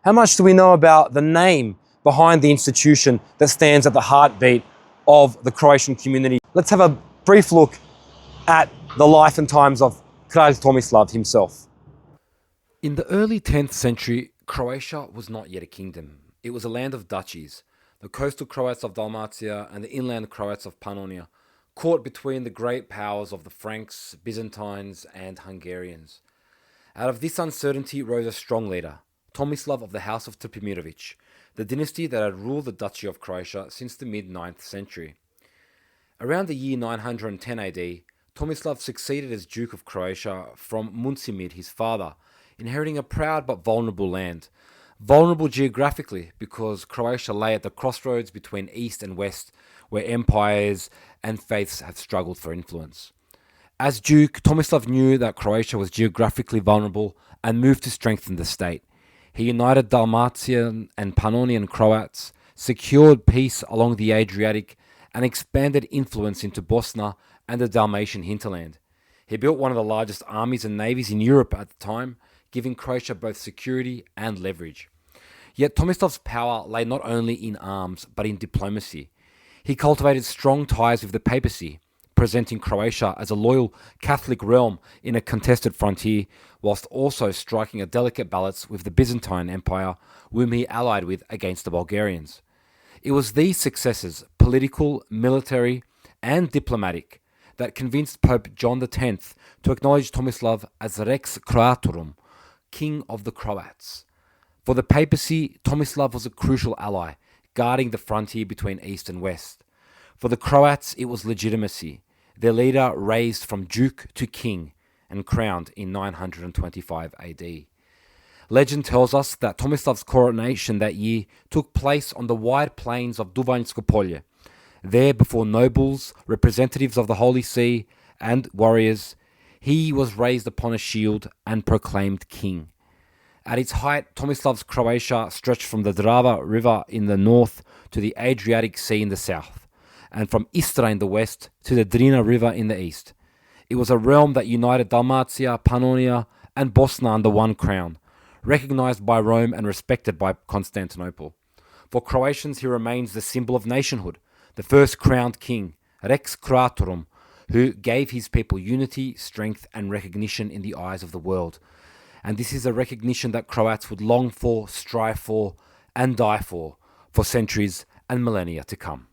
How much do we know about the name behind the institution that stands at the heartbeat of the Croatian community? Let's have a brief look at the life and times of Kralj Tomislav himself. In the early 10th century, Croatia was not yet a kingdom. It was a land of duchies, the coastal Croats of Dalmatia and the inland Croats of Pannonia, caught between the great powers of the Franks, Byzantines, and Hungarians. Out of this uncertainty rose a strong leader, Tomislav of the House of Trpimirović, the dynasty that had ruled the Duchy of Croatia since the mid-9th century. Around the year 910 AD, Tomislav succeeded as Duke of Croatia from Muncimir, his father, inheriting a proud but vulnerable land. Vulnerable geographically because Croatia lay at the crossroads between East and West, where empires and faiths have struggled for influence. As Duke, Tomislav knew that Croatia was geographically vulnerable and moved to strengthen the state. He united Dalmatian and Pannonian Croats, secured peace along the Adriatic, and expanded influence into Bosnia and the Dalmatian hinterland. He built one of the largest armies and navies in Europe at the time, giving Croatia both security and leverage. Yet Tomislav's power lay not only in arms, but in diplomacy. He cultivated strong ties with the papacy, presenting Croatia as a loyal Catholic realm in a contested frontier, whilst also striking a delicate balance with the Byzantine Empire, whom he allied with against the Bulgarians. It was these successes, political, military, and diplomatic, that convinced Pope John X to acknowledge Tomislav as Rex Croatorum, King of the Croats. For the papacy, Tomislav was a crucial ally, guarding the frontier between East and West. For the Croats, it was legitimacy, their leader raised from duke to king and crowned in 925 AD. Legend tells us that Tomislav's coronation that year took place on the wide plains of Duvanjsko Polje. There, before nobles, representatives of the Holy See, and warriors, he was raised upon a shield and proclaimed king. At its height, Tomislav's Croatia stretched from the Drava River in the north to the Adriatic Sea in the south, and from Istra in the west to the Drina River in the east. It was a realm that united Dalmatia, Pannonia, and Bosnia under one crown, recognized by Rome and respected by Constantinople. For Croatians, he remains the symbol of nationhood, the first crowned king, Rex Croatorum, who gave his people unity, strength, and recognition in the eyes of the world. And this is a recognition that Croats would long for, strive for, and die for centuries and millennia to come.